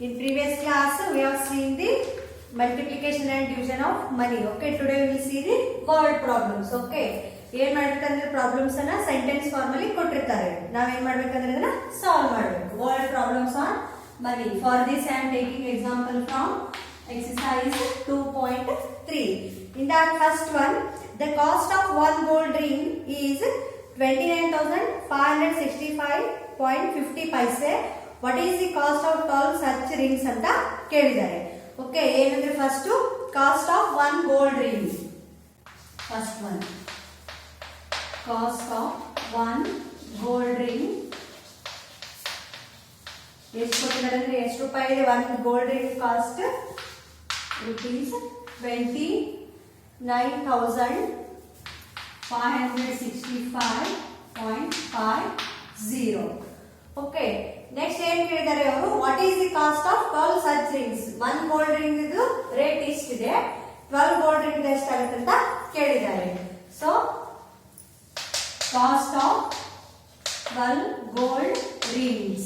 In previous class, we have seen the multiplication and division of money. Okay, today we will see the word problems. Okay, ಏನ್ ಮಾಡಬೇಕಂದ್ರೆ problems ಅನ್ನ sentence form ಅಲ್ಲಿ ಕೊಟ್ಟಿರ್ತಾರೆ. ನಾವ್ ಏನ್ ಮಾಡಬೇಕಂದ್ರೆ ಇದನ್ನ ಸಾಲ್ವ್ ಮಾಡಬೇಕು. Word problems on money. For this I am taking example from exercise 2.3. In that first one, the cost of one gold ring is 29,565.50 paise. What is the cost of 12 such rings anta kelidare. Okay, ಏನಂದ್ರೆ first cost of one gold ring. First one, cost of one gold ring. ಎಷ್ಟು ಕೊಟ್ಟಿದ್ದಾರೆ ಅಂದ್ರೆ ಎಷ್ಟು ರೂಪಾಯಿ ಇದೆ ಒಂದು gold ring cost rupees 29,565.50. Okay, next ಏನ್ ಕೇಳಿದ್ದಾರೆ ಅವರು, what is the cost of 12 such rings? one gold ring ಇದು ರೇಟ್ ಎಷ್ಟಿದೆ, 12 gold ring ಎಷ್ಟಾಗುತ್ತೆ ಅಂತ ಕೇಳಿದ್ದಾರೆ. So cost of 12 gold rings,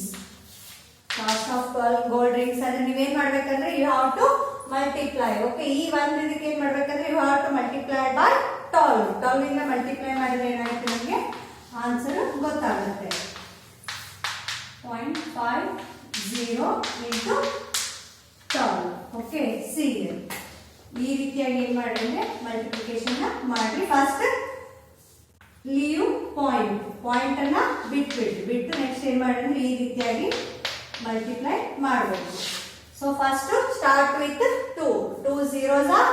cost of 12 gold rings ಅಂದ್ರೆ ನೀವೇನ್ ಮಾಡ್ಬೇಕಂದ್ರೆ you have to multiply. Okay, ಈ ಒಂದು ಇದಕ್ಕೆ ಏನ್ ಮಾಡ್ಬೇಕಂದ್ರೆ you have to multiply by 12. 12 ಇಂದ ಮಲ್ಟಿಪ್ಲೈ ಮಾಡಿದ್ರೆ ಏನಾಗುತ್ತೆ ನಮಗೆ ಆನ್ಸರ್ ಗೊತ್ತಾಗುತ್ತೆ. 0.50 into 12. ಓಕೆ, ಸಿ ಈ ರೀತಿಯಾಗಿ ಏನ್ ಮಾಡಿದ್ರೆ ಮಲ್ಟಿಪ್ಲಿಕೇಶನ್ ಮಾಡಿ. ಫಸ್ಟ್ ಲೀವ್ ಪಾಯಿಂಟ್ ಅನ್ನ ಬಿಟ್ಟು ನೆಕ್ಸ್ಟ್ ಏನ್ ಮಾಡಿದ್ರೆ ಈ ರೀತಿಯಾಗಿ ಮಲ್ಟಿಪ್ಲೈ ಮಾಡಬೇಕು. So first start with 2. 2 zeros are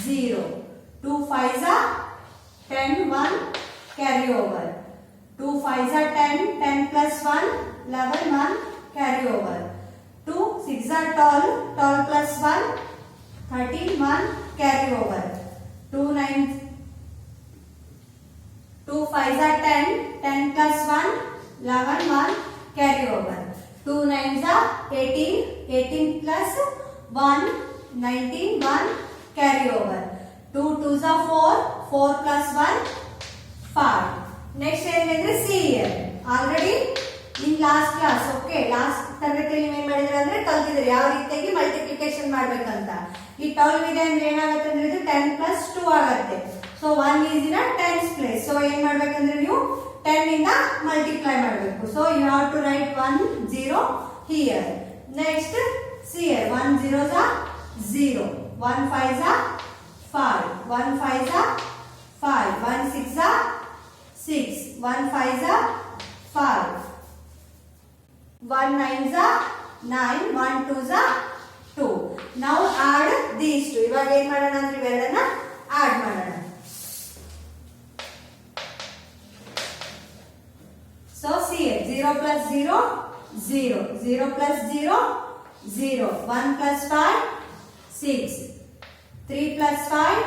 0. 2 5s are 10. 1 carry over. 2 5s are 10. 10 plus 1 11. 1 carry over. 2 6s are 12. 12 plus 1 13. 1 carry over. 2 9 2 5s are 10. 10 plus 1 11. 1 carry over. 2 9s are 18. 18 plus 1 19. 1 carry over. 2 2s are 4. 4 plus 1 5. Next ಏನಂದ್ರೆ see here already in last class. Okay, last ತರಗತಿಯಲ್ಲಿ ನೀವೇನ್ ಮಾಡಿದ್ರೆ ಅಂದ್ರೆ ಕಲ್ತಿದ್ರಿ ಯಾವ ರೀತಿಯಾಗಿ multiplication ಮಾಡ್ಬೇಕಂತ. ಈ 12 ಇದೆ ಅಂದ್ರೆ ಏನಾಗುತ್ತೆ ಅಂದ್ರೆ ಇದು 10 plus 2 ಆಗುತ್ತೆ. So 1 is in a tens place. So ಏನ್ ಮಾಡ್ಬೇಕಂದ್ರೆ ನೀವು 10 ಇಂದ ಮಲ್ಟಿಪ್ಲೈ ಮಾಡಬೇಕು. So you have to write 1 0 here. Next see here 1 zeros are 0. 1 5s are 5. 1 5s are 5. 1 6s are 6. 1 5s are 5. 1 9s are 9. 1 2s are 2. Now add these two. ಇವಾಗ ಏನು ಮಾಡೋಣ ಅಂದ್ರೆ ಇವೆರಡನ್ನ add ಮಾಡೋಣ. So see here 0 plus 0 0. 0 plus 0 0. 1 plus 5 6. 3 plus 5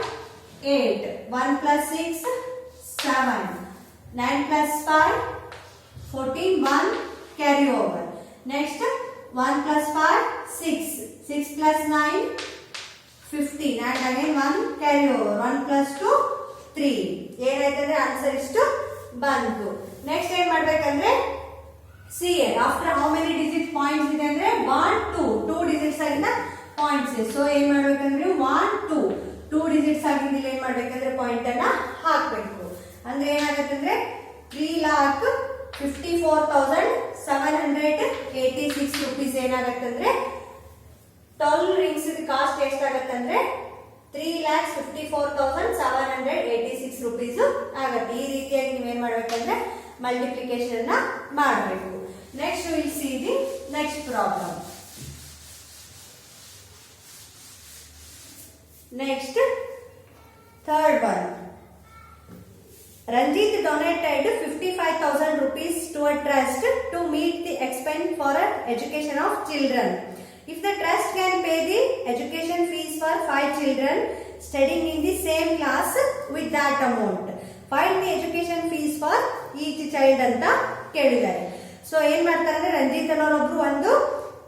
8. 1 plus 6 7. 9 plus 5 14. 1 carry over. Next 1 plus 5 6. 6 plus 9 15 and again 1 carry over. 1 plus 2 3. ಏನಾಯ್ತಂದ್ರೆ answer ಇಷ್ಟು ಬಂತು. Next ಏನ್ ಮಾಡ್ಬೇಕಂದ್ರೆ C after how many digit points ಇದೆ ಅಂದ್ರೆ 1 2 2 ಡಿಜಿಟ್ಸ್ ಆಗಿನ ಪಾಯಿಂಟ್ಸ್ ಇದೆ. ಸೊ ಏನ್ ಮಾಡ್ಬೇಕಂದ್ರೆ 1 2 2 ಡಿಜಿಟ್ಸ್ ಆಗಿದ್ದಿಲ್ಲ ಏನ್ ಮಾಡ್ಬೇಕಂದ್ರೆ ಪಾಯಿಂಟ್ ಅನ್ನ ಹಾಕ್ಬೇಕು. ಅಂದ್ರೆ ಏನಾಗುತ್ತೆ ಅಂದ್ರೆ 3,54,786 rupees ಏನಾಗತ್ತಂದ್ರೆ 12 ರಿಂಗ್ಸ್ ಕಾಸ್ಟ್ ಎಷ್ಟಾಗತ್ತಂದ್ರೆ 3,54,786 rupees ಆಗತ್ತೆ. ಈ ರೀತಿಯಾಗಿ ನೀವೇನ್ ಮಾಡ್ಬೇಕಂದ್ರೆ ಮಲ್ಟಿಪ್ಲಿಕೇಶನ್ ಅನ್ನ ಮಾಡಬೇಕು. Next will see the next problem. Next third one. Ranjit donated 55,000 rupees to a trust to meet the expense for education of children. If the trust can pay the education fees for 5 children studying in the same class with that amount, find the education fees for each child ಅಂತ ಕೇಳಿದ್ದಾರೆ. So ಏನ್ ಮಾಡ್ತಾರೆ ಅಂದ್ರೆ ರಂಜಿತ್ ಅನ್ನೋರೊಬ್ರು ಒಂದು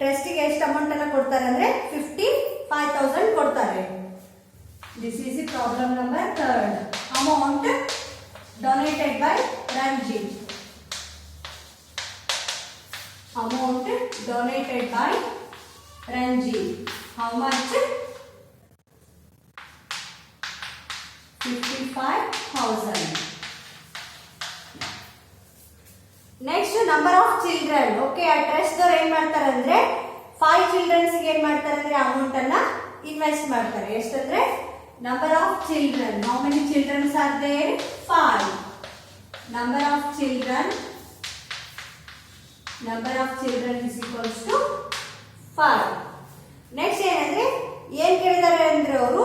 ಟ್ರಸ್ಟಿಗೆ ಎಷ್ಟು amount ಅನ್ನ ಕೊಡ್ತಾರೆ ಅಂದ್ರೆ 55,000 ಕೊಡ್ತಾರೆ. This is the problem number 3. Amount donated by Ranjit. Amount donated by Ranji. How much? 55,000. Next, number of children. Okay, at rest dor ಏನು ಮಾಡ್ತಾರೆ ಅಂದ್ರೆ 5 childrens ಗೆ ಏನು ಮಾಡ್ತಾರೆ ಅಂದ್ರೆ ಅಮೌಂಟ್ ಅನ್ನ ಇನ್ವೆಸ್ಟ್ ಮಾಡ್ತಾರೆ. ಎಷ್ಟಂದ್ರೆ number of children. How many children are there? 5. Number of children is equals to 5. Next ಏನಂದ್ರೆ ಏನು ಕೇಳಿದ್ದಾರೆ ಅಂದ್ರೆ ಅವರು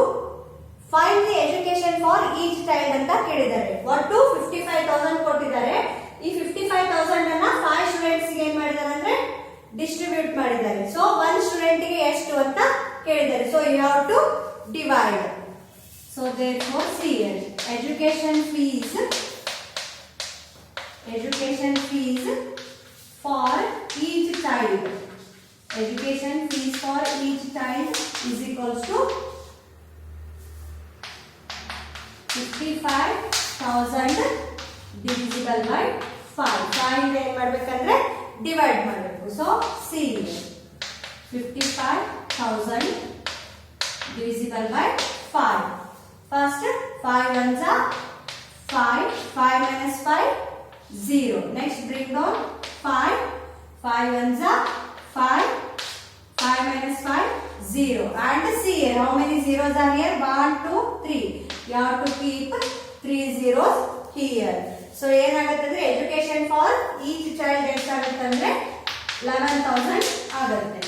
find the education for each child ಅಂತ ಕೇಳಿದ್ದಾರೆ. ಒಟ್ಟು 55,000 ಕೊಟ್ಟಿದ್ದಾರೆ. ಈ 55,000 ಅನ್ನ 5 ಸ್ಟೂಡೆಂಟ್ಸ್ ಗೆ ಏನು ಮಾಡಿದ್ದಾರೆ ಅಂದ್ರೆ ಡಿಸ್ಟ್ರಿಬ್ಯೂಟ್ ಮಾಡಿದ್ದಾರೆ. ಸೊ 1 ಸ್ಟೂಡೆಂಟ್ ಗೆ ಎಷ್ಟು ಅಂತ ಕೇಳಿದ್ದಾರೆ. So you have to divide. So therefore see here, education fees for each child. Education fees for each child is equals to 55,000 divisible by 5. 5 ಇಂದ ಏನು ಮಾಡಬೇಕಂದ್ರೆ ಡಿವೈಡ್ ಮಾಡಬೇಕು. So C 55,000 divisible by 5. First 5 ones are 5. 5 minus 5 0. Next bring down 5. 5 ones are 5. 5 minus 5 0. And see here how many zeros are here? 1 2 3. You have to keep 3 zeros here. So ಏನಾಗುತ್ತೆ education for each child ಎಷ್ಟಾಗುತ್ತೆ ಅಂದ್ರೆ 11,000 ಆಗುತ್ತೆ.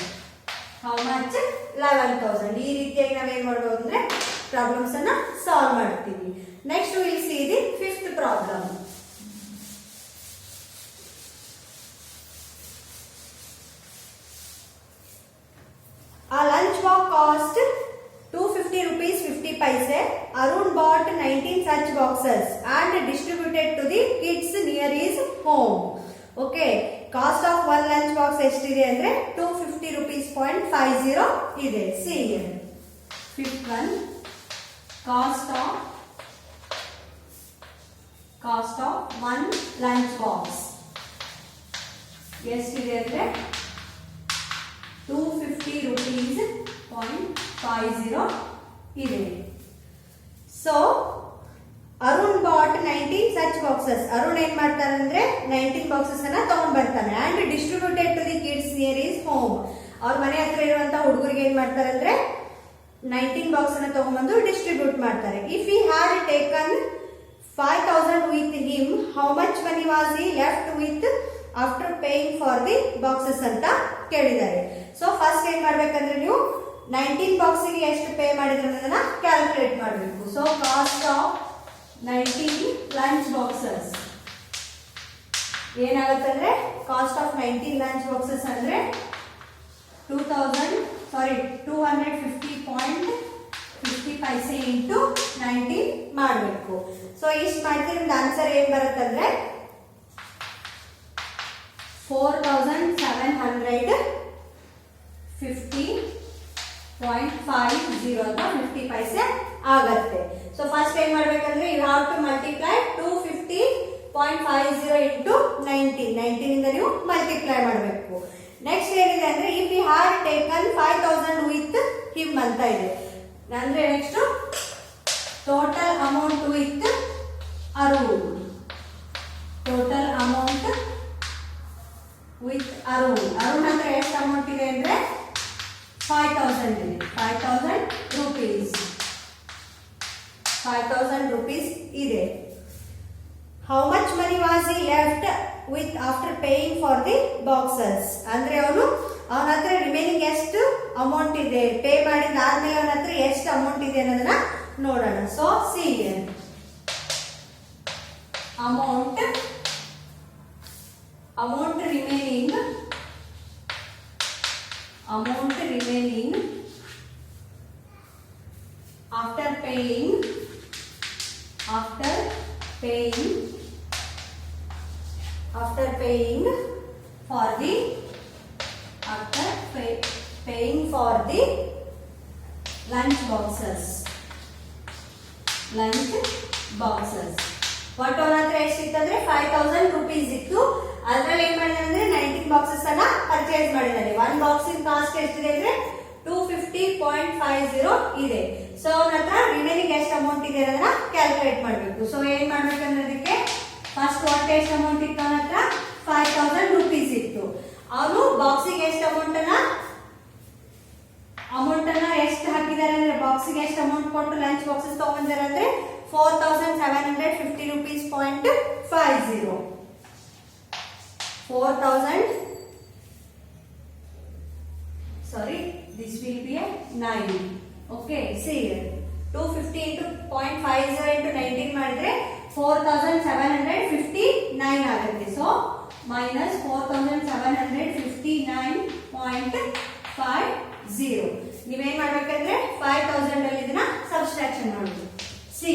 How much? 11,000. ಈ ರೀತಿಯಾಗಿ ನಾವು ಏನು ಮಾಡಬಹುದು ಅಂದ್ರೆ ಪ್ರಾಬ್ಲಮ್ಸ್ ಅನ್ನ ಸಾಲ್ವ್ ಮಾಡ್ತೀವಿ. Next will see the 5th problem. A lunch box cost 250 rupees 50 paise. Arun bought 19 such boxes and distributed to the kids near his home. Okay, cost of one lunch box ಎಷ್ಟಿದೆ ಅಂದ್ರೆ 250 rupees 0.50 ಇದೆ. See here. 5th one, cost of one lunch box ಎಷ್ಟಿದೆ ಅಂದ್ರೆ 250 rupees 0.50 ಇದೆ. So Arun bought 19 such boxes. Arun ಏನ್ ಮಾಡ್ತಾನೆ ಅಂದ್ರೆ 19 boxes ಅನ್ನ ತಗೊಂಡ್ ಬರ್ತಾನೆ. And distributed to the kids near his home. ಅವ್ರ ಮನೆ ಹತ್ರ ಇರುವಂತ ಹುಡುಗರಿಗೆ ಏನ್ ಮಾಡ್ತಾರೆ ಅಂದ್ರೆ 19 ಬಾಕ್ಸ್ ಅನ್ನ ತಗೊಂಡ್ಬಂದು ಡಿಸ್ಟ್ರಿಬ್ಯೂಟ್ ಮಾಡ್ತಾರೆ. If he had taken 5,000 with him, how much money was he left with after paying for the boxes ಅಂತ ಕೇಳಿದ್ದಾರೆ. ಸೊ ಫಸ್ಟ್ ಏನ್ ಮಾಡ್ಬೇಕಂದ್ರೆ ನೀವು 19 ಬಾಕ್ಸಿಗೆ ಎಷ್ಟು ಪೇ ಮಾಡಿದ್ರೆ ಅನ್ನೋದನ್ನ ಕ್ಯಾಲ್ಕುಲೇಟ್ ಮಾಡಬೇಕು. So cost of 19 lunch boxes ಏನಾಗುತ್ತೆ ಅಂದ್ರೆ ಕಾಸ್ಟ್ ಆಫ್ 19 ಲಂಚ್ ಬಾಕ್ಸಸ್ ಅಂದ್ರೆ 250.50 ಪೈಸೆ ಇಂಟು 19 ಮಾಡಬೇಕು. ಸೊ ಇಷ್ಟು ಮಾಡಿದ್ರೆ ನಿಮ್ದು ಆನ್ಸರ್ ಏನ್ ಬರುತ್ತಂದ್ರೆ 4,750.50 ಅಂತ 50 ಪೈಸೆ ಆಗತ್ತೆ. ಸೊ ಫಸ್ಟ್ ಏನ್ ಮಾಡ್ಬೇಕಂದ್ರೆ you have to multiply 250.50 into 19 ಇಂದ ನೀವು ಮಲ್ಟಿಪ್ಲೈ ಮಾಡಬೇಕು. ನೆಕ್ಸ್ಟ್ ಏನಿದೆ ಅಂದ್ರೆ if you had taken 5,000 with him ಅಂತ ಇದೆ ಅಂದ್ರೆ next total amount with Arun. Total amount with Arun. Arun ಹತ್ರ ಎಷ್ಟು ಅಮೌಂಟ್ ಇದೆ ಅಂದ್ರೆ 5,000 ಇದೆ. 5,000 rupees. 5,000 rupees ಇದೆ. How much money was he left with after paying for the boxes? ಅಂದ್ರೆ ಅವನ ಹತ್ರ ರಿಮೈನಿಂಗ್ ಎಷ್ಟು ಅಮೌಂಟ್ ಇದೆ ಪೇ ಮಾಡಿದಾದ್ಮೇಲೆ ಅವನ ಹತ್ರ ಎಷ್ಟು ಅಮೌಂಟ್ ಇದೆ ಅನ್ನೋದನ್ನ ನೋಡೋಣ. So C amount remaining after paying for the lunch boxes. ಒಟ್ಟು ಅವನ ಹತ್ರ ಎಷ್ಟಿತ್ತಂದ್ರೆ 5,000 rupees ಇತ್ತು. ಅದ್ರಲ್ಲಿ ಏನ್ ಮಾಡಿದಾನೆ ಅಂದ್ರೆ 19 ಬಾಕ್ಸಸ್ ಅನ್ನ ಪರ್ಚೇಸ್ ಮಾಡಿದ್ದಾನೆ. 1 ಬಾಕ್ಸಿನ ಕಾಸ್ಟ್ ಎಷ್ಟಿದೆ ಅಂದ್ರೆ 250.50 ಇದೆ. ಸೊ ಅವನ ಹತ್ರ ರಿಮೈನಿಂಗ್ ಎಷ್ಟು ಅಮೌಂಟ್ ಇದೆ ಅದನ್ನ ಕ್ಯಾಲ್ಕುಲೇಟ್ ಮಾಡಬೇಕು. ಸೊ ಏನ್ ಮಾಡ್ಬೇಕಂದ್ರೆ ಅದಕ್ಕೆ ಫಸ್ಟ್ ಒಟ್ಟು ಎಷ್ಟು ಅಮೌಂಟ್ ಇತ್ತು ಅವನ ಹತ್ರ 5000 ರೂಪೀಸ್ ಇತ್ತು. ಅವನು ಬಾಕ್ಸಿಗೆ ಎಷ್ಟು ಅಮೌಂಟ್ ಅನ್ನ ಎಷ್ಟು ಹಾಕಿದ್ದಾರೆ ಅಂದ್ರೆ ಬಾಕ್ಸಿಗೆ ಎಷ್ಟು ಅಮೌಂಟ್ ಕೊಟ್ಟು ಲಂಚ್ ಬಾಕ್ಸಸ್ ತಗೊಂಡಿದ್ದಾರೆ ಅಂದ್ರೆ 4750 rupees .50. 4000 sorry this will be a 9. okay see 250 into 0.50 into 19 ಮಾಡಿದ್ರೆ 4759 ಆಗುತ್ತೆ. ಸೊ minus 4759.50 ನೀವೇನ್ ಮಾಡ್ಬೇಕಂದ್ರೆ 5000 ಅಲ್ಲಿ ಇದನ್ನ ಸಬ್ಸ್ಟ್ರಾಕ್ಷನ್ ಮಾಡೋದು. C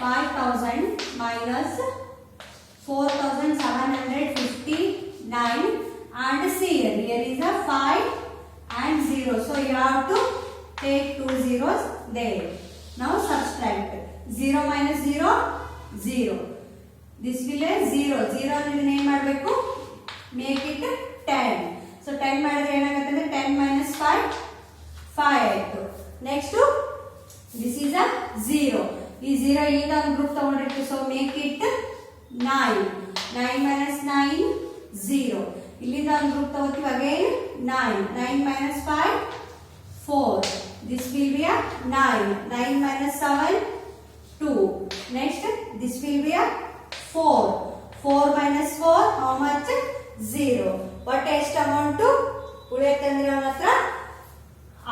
5000 minus 4759 and see here is a 5 and 0, so you have to take 2 zeros there. Now subtract 0 minus 0 0, this will be 0 0 ಅಂದ್ರೆ ಏನು ಮಾಡಬೇಕು make it 10. so 10 ಮಾಡಿದ್ರೆ ಏನಾಗುತ್ತೆ ಅಂದ್ರೆ 10 minus 5 ಆಯ್ತು. ನೆಕ್ಸ್ಟ್ this is a 0, ಈ 0 ಈಗ ಒಂದು group ತಗೊಂಡಿರ್ತೀವಿ, so make it 9 minus 9 0, ಇಲ್ಲಿಂದ ಒಂದು ಗ್ರೂಪ್ ತಗೋತೀವಿ again 9 minus 5 4, this will be a 9 minus 7 2, next this will be a 4 minus 4 how much 0. what ಎಷ್ಟು ಅಮೌಂಟ್ ಉಳಿಯುತ್ತೆ ಅಂದ್ರೆ ಅವನ ಹತ್ರ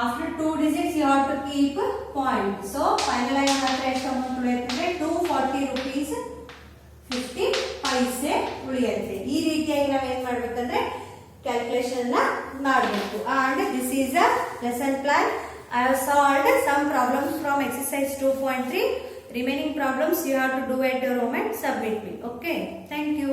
after 2 digits you have to keep point, so final ಆಗಿ ಅವನ ಹತ್ರ ಎಷ್ಟು ಅಮೌಂಟ್ ಉಳಿಯುತ್ತೆ ಅಂದ್ರೆ 240 ರೂಪೀಸ್ 50 ಪೈಸೆ ಉಳಿಯುತ್ತೆ. ಈ ರೀತಿಯಾಗಿ ನಾವು ಏನ್ ಮಾಡ್ಬೇಕಂದ್ರೆ ಕ್ಯಾಲ್ಕುಲೇಷನ್ ಮಾಡಬೇಕು. and this is a lesson plan. I have solved some problems from exercise 2.3. remaining problems you have to do at your home and submit me. okay, thank you.